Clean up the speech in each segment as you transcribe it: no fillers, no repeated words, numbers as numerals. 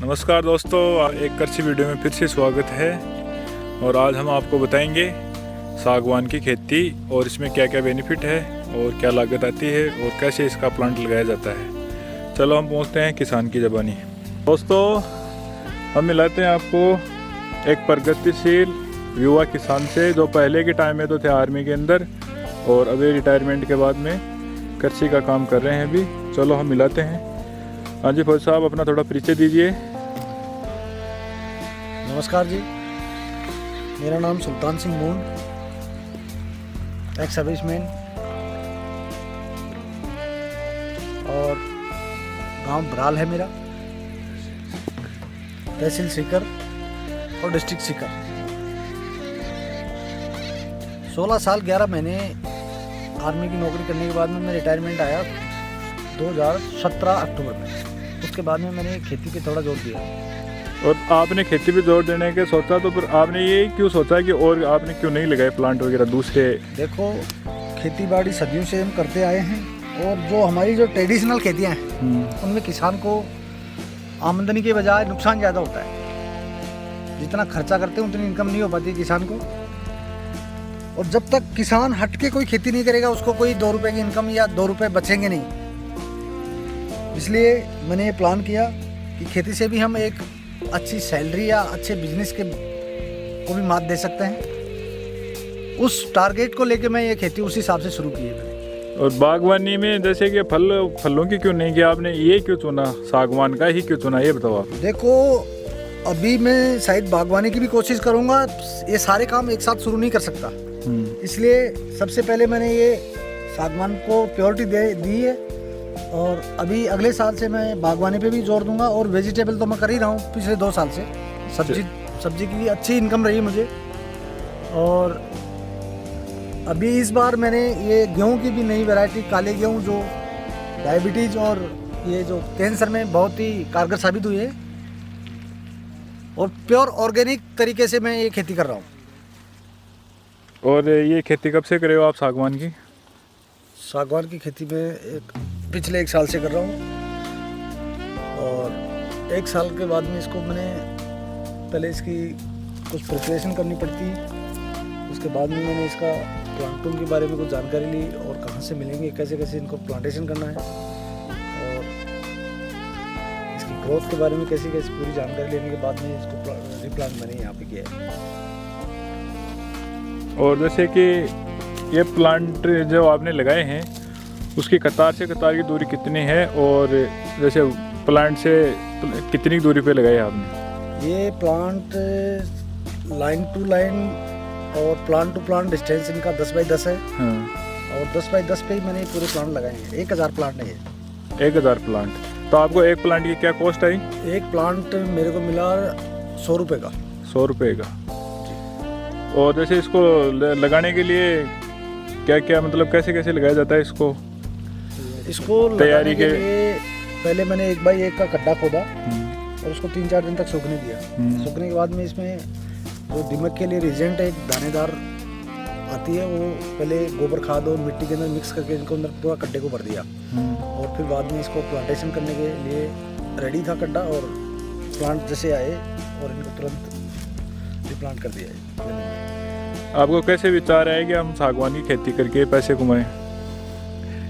नमस्कार दोस्तों, एक कृषि वीडियो में फिर से स्वागत है। और आज हम आपको बताएंगे सागवान की खेती और इसमें क्या क्या बेनिफिट है और क्या लागत आती है और कैसे इसका प्लांट लगाया जाता है। चलो हम पहुंचते हैं किसान की ज़बानी। दोस्तों, हम मिलाते हैं आपको एक प्रगतिशील युवा किसान से जो पहले के टाइम में तो थे आर्मी के अंदर और अभी रिटायरमेंट के बाद में कृषि का काम कर रहे हैं अभी। चलो हम मिलाते हैं। हाँ जी फौज साहब, अपना थोड़ा परिचय दीजिए। नमस्कार जी, मेरा नाम Sultan Singh moon, ex serviceman और गांव बराल है मेरा, तहसील सीकर और डिस्ट्रिक्ट सीकर। 16 साल 11 महीने आर्मी की नौकरी करने के बाद में मैं रिटायरमेंट आया 2017 अक्टूबर में। उसके बाद में मैंने खेती पे थोड़ा जोर दिया। और आपने खेती पे जोर देने के सोचा तो फिर आपने ये क्यों सोचा कि और आपने क्यों नहीं लगाए प्लांट वगैरह दूसरे? देखो, खेती बाड़ी सदियों से हम करते आए हैं और जो हमारी जो ट्रेडिशनल खेतियाँ हैं उनमें किसान को आमदनी के बजाय नुकसान ज़्यादा होता है। जितना खर्चा करते हैं उतनी इनकम नहीं हो पाती किसान को। और जब तक किसान हट के कोई खेती नहीं करेगा उसको कोई 2 रुपये की इनकम या 2 रुपये बचेंगे नहीं। इसलिए मैंने ये प्लान किया कि खेती से भी हम एक अच्छी सैलरी या अच्छे बिजनेस के को भी मात दे सकते हैं। उस टारगेट को लेके मैं ये खेती उस हिसाब से शुरू की है मैंने। और बागवानी में जैसे कि फलों की क्यों नहीं किया आपने? ये क्यों चुना, सागवान का ही क्यों चुना, ये बताओ आप। देखो, अभी मैं शायद बागवानी की भी कोशिश करूँगा। ये सारे काम एक साथ शुरू नहीं कर सकता, इसलिए सबसे पहले मैंने ये सागवान को प्रायोरिटी दी है। और अभी अगले साल से मैं बागवानी पे भी जोर दूंगा। और वेजिटेबल तो मैं कर ही रहा हूँ पिछले 2 साल से। सब्जी की अच्छी इनकम रही मुझे। और अभी इस बार मैंने ये गेहूं की भी नई वैरायटी, काले गेहूं, जो डायबिटीज और ये जो कैंसर में बहुत ही कारगर साबित हुई है। और प्योर ऑर्गेनिक तरीके से मैं ये खेती कर रहा हूँ। और ये खेती कब से करे हो आप सागवान की? सागवान की खेती में पिछले 1 साल से कर रहा हूँ। और 1 साल के बाद में इसको मैंने पहले इसकी कुछ प्रिपरेशन करनी पड़ती। उसके बाद में मैंने इसका प्लांटून के बारे में कुछ जानकारी ली और कहाँ से मिलेंगे, कैसे कैसे इनको प्लांटेशन करना है और इसकी ग्रोथ के बारे में कैसी कैसी पूरी जानकारी लेने के बाद में इसको रिप्लांट मैंने यहाँ पे किया है। और जैसे कि ये प्लांट जो आपने लगाए हैं उसकी कतार से कतार की दूरी कितनी है और जैसे प्लांट से कितनी दूरी पे लगाए आपने? ये प्लांट लाइन टू लाइन और प्लांट टू प्लांट डिस्टेंस इनका 10 बाई 10 है। और 10 बाई 10 पे ही मैंने पूरे प्लांट लगाए हैं। 1000 प्लांट है ये। 1000 प्लांट। तो आपको एक प्लांट की क्या कॉस्ट आई? एक प्लांट मेरे को मिला 100 रुपये का। 100 रुपये का। और जैसे इसको लगाने के लिए क्या क्या, मतलब कैसे कैसे लगाया जाता है इसको? इसको तैयारी के लिए पहले मैंने 1 बाई 1 का गड्ढा खोदा और उसको 3-4 दिन तक सूखने दिया। सूखने के बाद में इसमें जो दीमक के लिए रिजेंट एक दानेदार आती है, वो पहले गोबर खाद और मिट्टी के अंदर मिक्स करके इनको अंदर पूरा गड्ढे को भर दिया। और फिर बाद में इसको प्लांटेशन करने के लिए रेडी था गड्ढा। और प्लांट जैसे आए और इनको तुरंत रिप्लांट कर दिया है। आपको कैसे विचार आया कि हम सागवान की खेती करके पैसे कमाएं?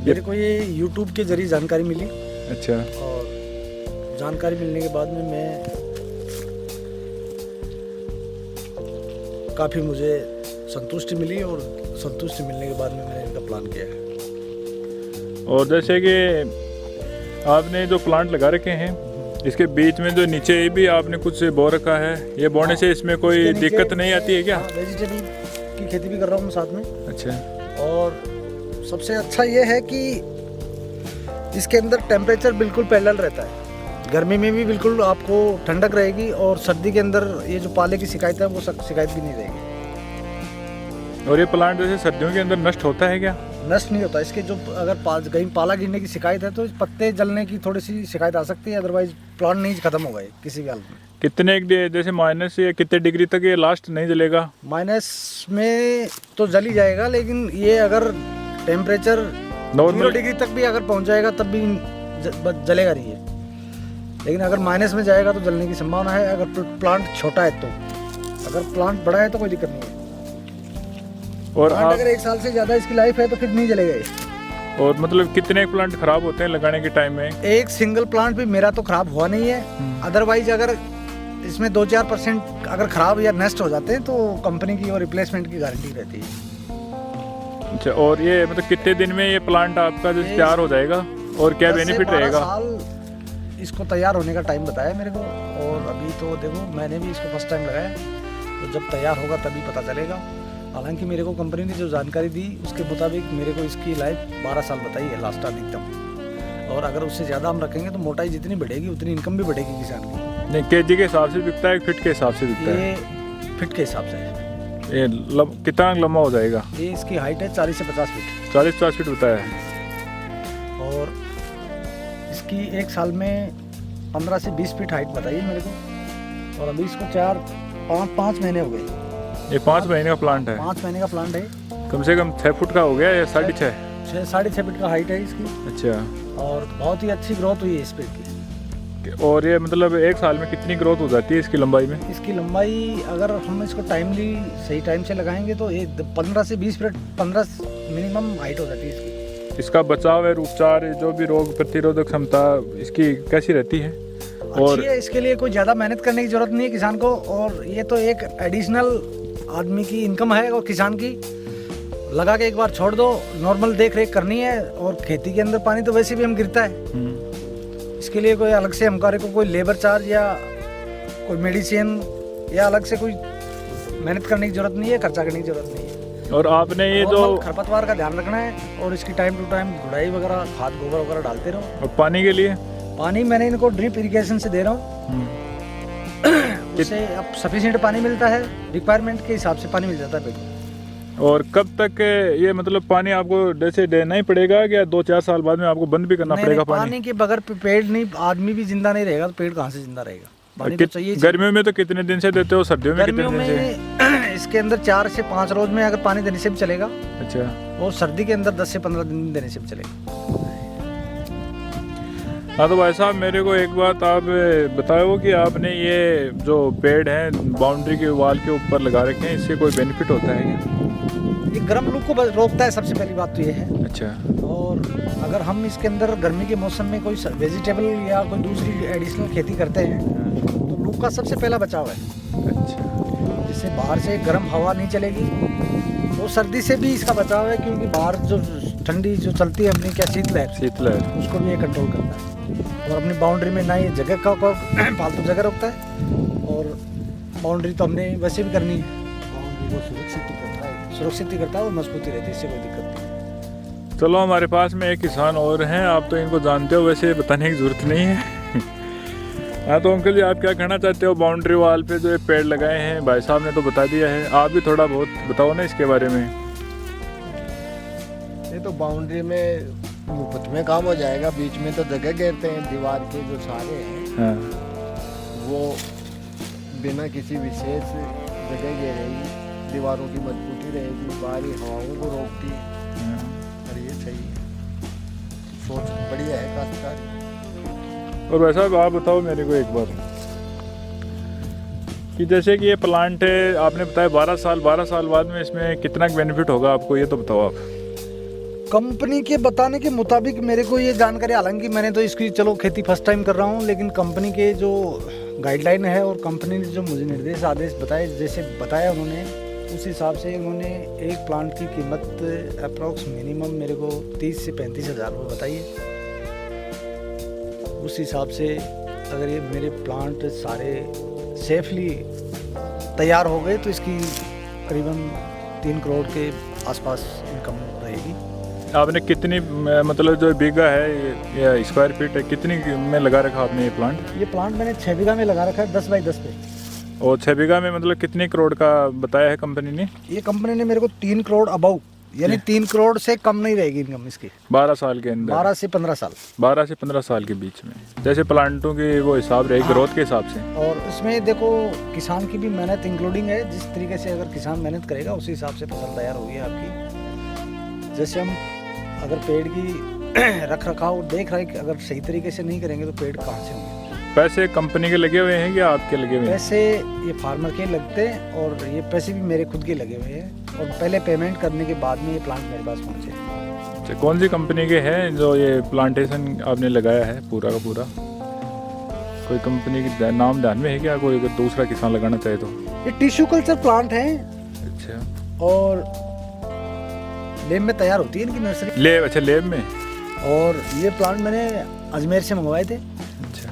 मेरे को ये YouTube के जरिए जानकारी मिली। अच्छा। और जानकारी मिलने के बाद में मैं काफ़ी मुझे संतुष्टि मिली और संतुष्टि मिलने के बाद में मैंने इनका प्लान किया है। और जैसे कि आपने जो प्लांट लगा रखे हैं इसके बीच में जो नीचे भी आपने कुछ बो रखा है, ये बोने से इसमें कोई दिक्कत नहीं आती है क्या? वेजिटेबल की खेती भी कर रहा हूँ साथ में। अच्छा। और सबसे अच्छा ये है कि इसके अंदर टेम्परेचर बिल्कुल पैरेलल रहता है। गर्मी में भी बिल्कुल आपको ठंडक रहेगी और सर्दी के अंदर ये जो पाले की शिकायत है वो शिकायत भी नहीं रहेगी। और ये प्लांट जैसे सर्दियों के अंदर नष्ट होता है क्या? नष्ट नहीं होता। इसके जो अगर कहीं पाला गिरने की शिकायत है तो पत्ते जलने की थोड़ी सी शिकायत आ सकती है, अदरवाइज प्लांट नहीं खत्म होगा किसी भी हालत में। कितने जैसे माइनस या कितने डिग्री तक ये लास्ट नहीं जलेगा? माइनस में तो जल ही जाएगा, लेकिन ये अगर टेम्परेचर 0 डिग्री तक भी अगर पहुंच जाएगा तब भी जलेगा नहीं है। लेकिन अगर माइनस में जाएगा तो जलने की संभावना है। अगर प्लांट छोटा है तो, अगर प्लांट बड़ा है तो कोई दिक्कत नहीं है। और प्लांट अगर 1 साल से ज़्यादा इसकी लाइफ है तो फिर नहीं जलेगा ये। और मतलब कितने प्लांट खराब होते हैं लगाने के टाइम में? एक सिंगल प्लांट भी मेरा तो खराब हुआ नहीं है। अदरवाइज अगर इसमें 2-4% अगर खराब या नष्ट हो जाते हैं तो कंपनी की और रिप्लेसमेंट की गारंटी रहती है। अच्छा, और ये मतलब कितने दिन में ये प्लांट आपका जो तैयार हो जाएगा और क्या 10 से बेनिफिट 12 रहेगा? साल इसको तैयार होने का टाइम बताया मेरे को। और अभी तो देखो मैंने भी इसको फर्स्ट टाइम लगाया, तो जब तैयार होगा तभी पता चलेगा। हालांकि मेरे को कंपनी ने जो जानकारी दी उसके मुताबिक मेरे को इसकी लाइफ 12 साल बताई है लास्ट अधिकतम। और अगर उससे ज़्यादा हम रखेंगे तो मोटाई जितनी बढ़ेगी उतनी इनकम भी बढ़ेगी किसान की। नहीं, केजी के हिसाब से बिकता है, फीट के हिसाब से बिकता है? ये फिट के हिसाब से है। ये कितना लंबा हो जाएगा? ये इसकी हाइट है 40 से 50 फीट। 40-50 फीट बताया है। और इसकी 1 साल में 15 से 20 फीट हाइट बताइए मेरे को। और अभी इसको 5 महीने हो गए। ये 5 महीने का प्लांट है? 5 महीने का प्लांट है। कम से कम 6 फुट का हो गया या 6.5? 6.5 फीट का हाइट है इसकी। अच्छा, और बहुत ही अच्छी ग्रोथ हुई है इस पेड़ की। और ये मतलब 1 साल में कितनी ग्रोथ हो जाती है इसकी लंबाई में? इसकी लंबाई अगर हम इसको टाइमली सही टाइम से लगाएंगे तो 15 से 20 फीट 15 मिनिमम हाइट हो जाती है इसकी। इसका बचाव और उपचार, जो भी रोग प्रतिरोधक क्षमता इसकी कैसी रहती है? और अच्छी है। इसके लिए कोई ज़्यादा मेहनत करने की ज़रूरत नहीं है किसान को। और ये तो एक एडिशनल आदमी की इनकम है और किसान की। लगा के एक बार छोड़ दो, नॉर्मल देख रेख करनी है। और खेती के अंदर पानी तो वैसे भी हम गिरता है। इसके लिए कोई अलग से हमारे को कोई लेबर चार्ज या कोई मेडिसिन या अलग से कोई मेहनत करने की जरूरत नहीं है, खर्चा करने की जरूरत नहीं है। और आपने ये जो खरपतवार का ध्यान रखना है और इसकी टाइम टू टाइम गुड़ाई वगैरह, खाद गोबर वगैरह डालते रहो। और पानी के लिए? पानी मैंने इनको ड्रिप इरिगेशन से दे रहा हूँ। उससे अब सफिशिएंट पानी मिलता है, रिक्वायरमेंट के हिसाब से पानी मिल जाता है पेड़ को। और कब तक ये मतलब पानी आपको जैसे देना ही पड़ेगा या 2-4 साल बाद में आपको बंद भी करना पड़ेगा? पानी के बगैर पेड़ नहीं, आदमी भी जिंदा नहीं रहेगा तो पेड़ कहाँ से जिंदा रहेगा? पानी तो चाहिए। गर्मियों में तो कितने दिन से देते हो, सर्दियों में कितने दिन से? इसके अंदर 4 से 5 रोज में अगर पानी देने से भी चलेगा। अच्छा। और सर्दी के अंदर 10 से 15 दिन देने से भी चलेगा। हाँ, तो भाई साहब मेरे को एक बात आप बताओ कि आपने ये जो पेड़ हैं बाउंड्री के वाल के ऊपर लगा रखे हैं, इससे कोई बेनिफिट होता है क्या? ये गर्म लू को रोकता है, सबसे पहली बात तो ये है। अच्छा। और अगर हम इसके अंदर गर्मी के मौसम में कोई वेजिटेबल या कोई दूसरी एडिशनल खेती करते हैं तो लू का सबसे पहला बचाव है। अच्छा। जिससे बाहर से गर्म हवा नहीं चलेगी। तो सर्दी से भी इसका बचाव है, क्योंकि बाहर जो ठंडी जो चलती है अपनी क्या शीतलहर, उसको भी ये कंट्रोल करता है। और अपनी बाउंड्री में ना ये जगह का फालतू जगह रोकता है। और बाउंड्री तो हमने वैसे भी करनी है, बाउंड्री को सुरक्षित ही करता है और मजबूती रहती है, इससे कोई दिक्कत नहीं। चलो, हमारे पास में एक किसान और हैं, आप तो इनको जानते हो, वैसे बताने की जरूरत नहीं है। हाँ, तो अंकल जी आप क्या कहना चाहते हो? बाउंड्री वाल पे जो ये पेड़ लगाए हैं, भाई साहब ने तो बता दिया है, आप भी थोड़ा बहुत बताओ ना इसके बारे में। ये तो बाउंड्री में मुफ्त में काम हो जाएगा। बीच में तो जगह घेरते हैं, दीवार के जो सारे हैं हाँ। वो बिना किसी विशेष जगह घेरेगी, दीवारों की मजबूती रहेगी, बाहरी हवाओं को रोकती है। और ये सही है, सोच बढ़िया है काश्तकारी। और वैसा आप बताओ मेरे को एक बार कि जैसे कि ये प्लांट है, आपने बताया 12 साल बाद में इसमें कितना बेनिफिट होगा आपको, ये तो बताओ आप। कंपनी के बताने के मुताबिक मेरे को ये जानकारी, हालांकि मैंने तो इसकी चलो खेती फर्स्ट टाइम कर रहा हूँ, लेकिन कंपनी के जो गाइडलाइन है और कंपनी ने जो मुझे निर्देश आदेश बताए, जैसे बताया उन्होंने, उस हिसाब से उन्होंने एक प्लांट की कीमत अप्रॉक्स मिनिमम मेरे को 30 से 35 हज़ार रुपये बताई है। उस हिसाब से अगर ये मेरे प्लांट सारे सेफली तैयार हो गए तो इसकी करीबन 3 करोड़ के आसपास इनकम रहेगी। आपने कितनी मतलब जो बीघा है या स्क्वायर फीट है, कितनी में लगा रखा आपने ये प्लांट? ये प्लांट मैंने 6 बीघा में लगा रखा है, 10 बाई 10 पे। और 6 बीघा में मतलब कितने करोड़ का बताया है कंपनी ने? ये कंपनी ने मेरे को 3 करोड़ अबाउ, यानी 3 करोड़ से कम नहीं रहेगी इनकम इसकी 12 साल के अंदर। 12 से 15 साल। 12 से 15 साल के बीच में, जैसे प्लांटों की वो हिसाब रहे ग्रोथ के हिसाब से। और इसमें देखो किसान की भी मेहनत इंक्लूडिंग है। जिस तरीके से अगर किसान मेहनत करेगा उसी हिसाब से फसल तैयार होगी आपकी। जैसे हम अगर पेड़ की रख रखाव देख रेख अगर सही तरीके से नहीं करेंगे तो पेड़ कहाँ से होंगे? पैसे कंपनी के लगे हुए हैं या आपके लगे हुए हैं? पैसे ये फार्मर के लगते हैं और ये पैसे भी मेरे खुद के लगे हुए हैं, और पहले पेमेंट करने के बाद में ये प्लांट मेरे पास पहुँचे। अच्छा, कौन सी कंपनी के हैं जो ये प्लांटेशन आपने लगाया है पूरा का पूरा? कोई कंपनी की नाम ध्यान में है क्या, कोई अगर दूसरा किसान लगाना चाहे तो? ये टिश्यू कल्चर प्लांट है अच्छा, और लेब में तैयार होती है इनकी नर्सरी। लेब? अच्छा, लेब में। और ये प्लांट मैंने अजमेर से मंगवाए थे। अच्छा,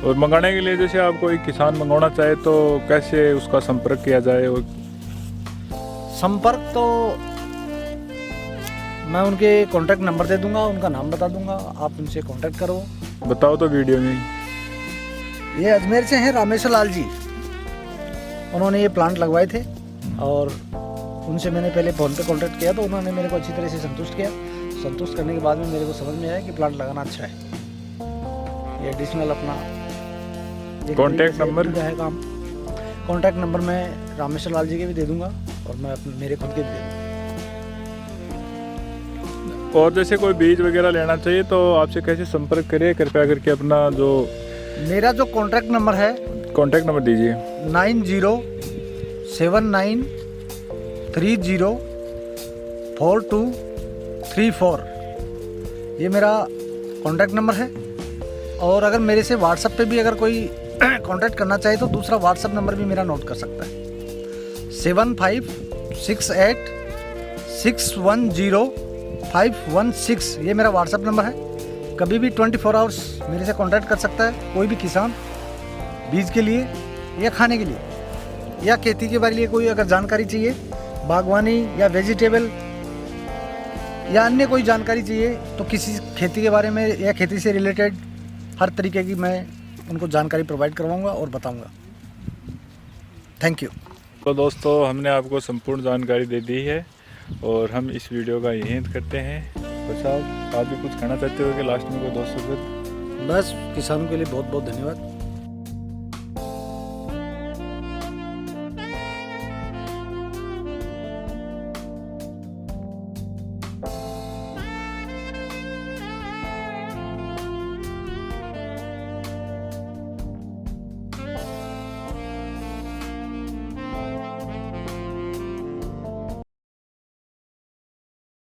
और मंगाने के लिए जैसे आप कोई किसान मंगवाना चाहे तो कैसे उसका संपर्क किया जाए? और संपर्क तो मैं उनके कॉन्टैक्ट नंबर दे दूंगा, उनका नाम बता दूंगा, आप उनसे कॉन्टैक्ट करो। बताओ तो वीडियो में। ये अजमेर से हैं रामेश्वर लाल जी, उन्होंने ये प्लांट लगवाए थे और उनसे मैंने पहले फ़ोन पे कॉन्टैक्ट किया तो उन्होंने मेरे को अच्छी तरह से संतुष्ट किया। संतुष्ट करने के बाद में मेरे को समझ में आया कि प्लांट लगाना अच्छा है। ये एडिशनल अपना कॉन्टैक्ट नंबर है काम। कॉन्टैक्ट नंबर मैं रामेश्वर लाल जी के भी दे दूंगा और मैं मेरे खुद के भी दे दूँगा। और जैसे कोई बीज वगैरह लेना चाहिए तो आपसे कैसे संपर्क करें? कृपया करके अपना जो मेरा जो कॉन्टैक्ट नंबर है, कॉन्टैक्ट नंबर दीजिए। 9079304234 ये मेरा कॉन्टैक्ट नंबर है। और अगर मेरे से व्हाट्सएप पे भी अगर कोई कॉन्टैक्ट करना चाहे तो दूसरा व्हाट्सएप नंबर भी मेरा नोट कर सकता है, 7568610516। ये मेरा व्हाट्सएप नंबर है। कभी भी 24 आवर्स मेरे से कांटेक्ट कर सकता है कोई भी किसान, बीज के लिए या खाने के लिए या खेती के बारे में कोई अगर जानकारी चाहिए, बागवानी या वेजिटेबल या अन्य कोई जानकारी चाहिए तो किसी खेती के बारे में या खेती से रिलेटेड हर तरीके की मैं उनको जानकारी प्रोवाइड करवाऊंगा और बताऊंगा। Thank you. तो दोस्तों, हमने आपको संपूर्ण जानकारी दे दी है और हम इस वीडियो का यही अंत करते हैं। तो साहब, आप भी कुछ कहना चाहते हो कि लास्ट में कोई दोस्तों? बस किसानों के लिए बहुत बहुत धन्यवाद।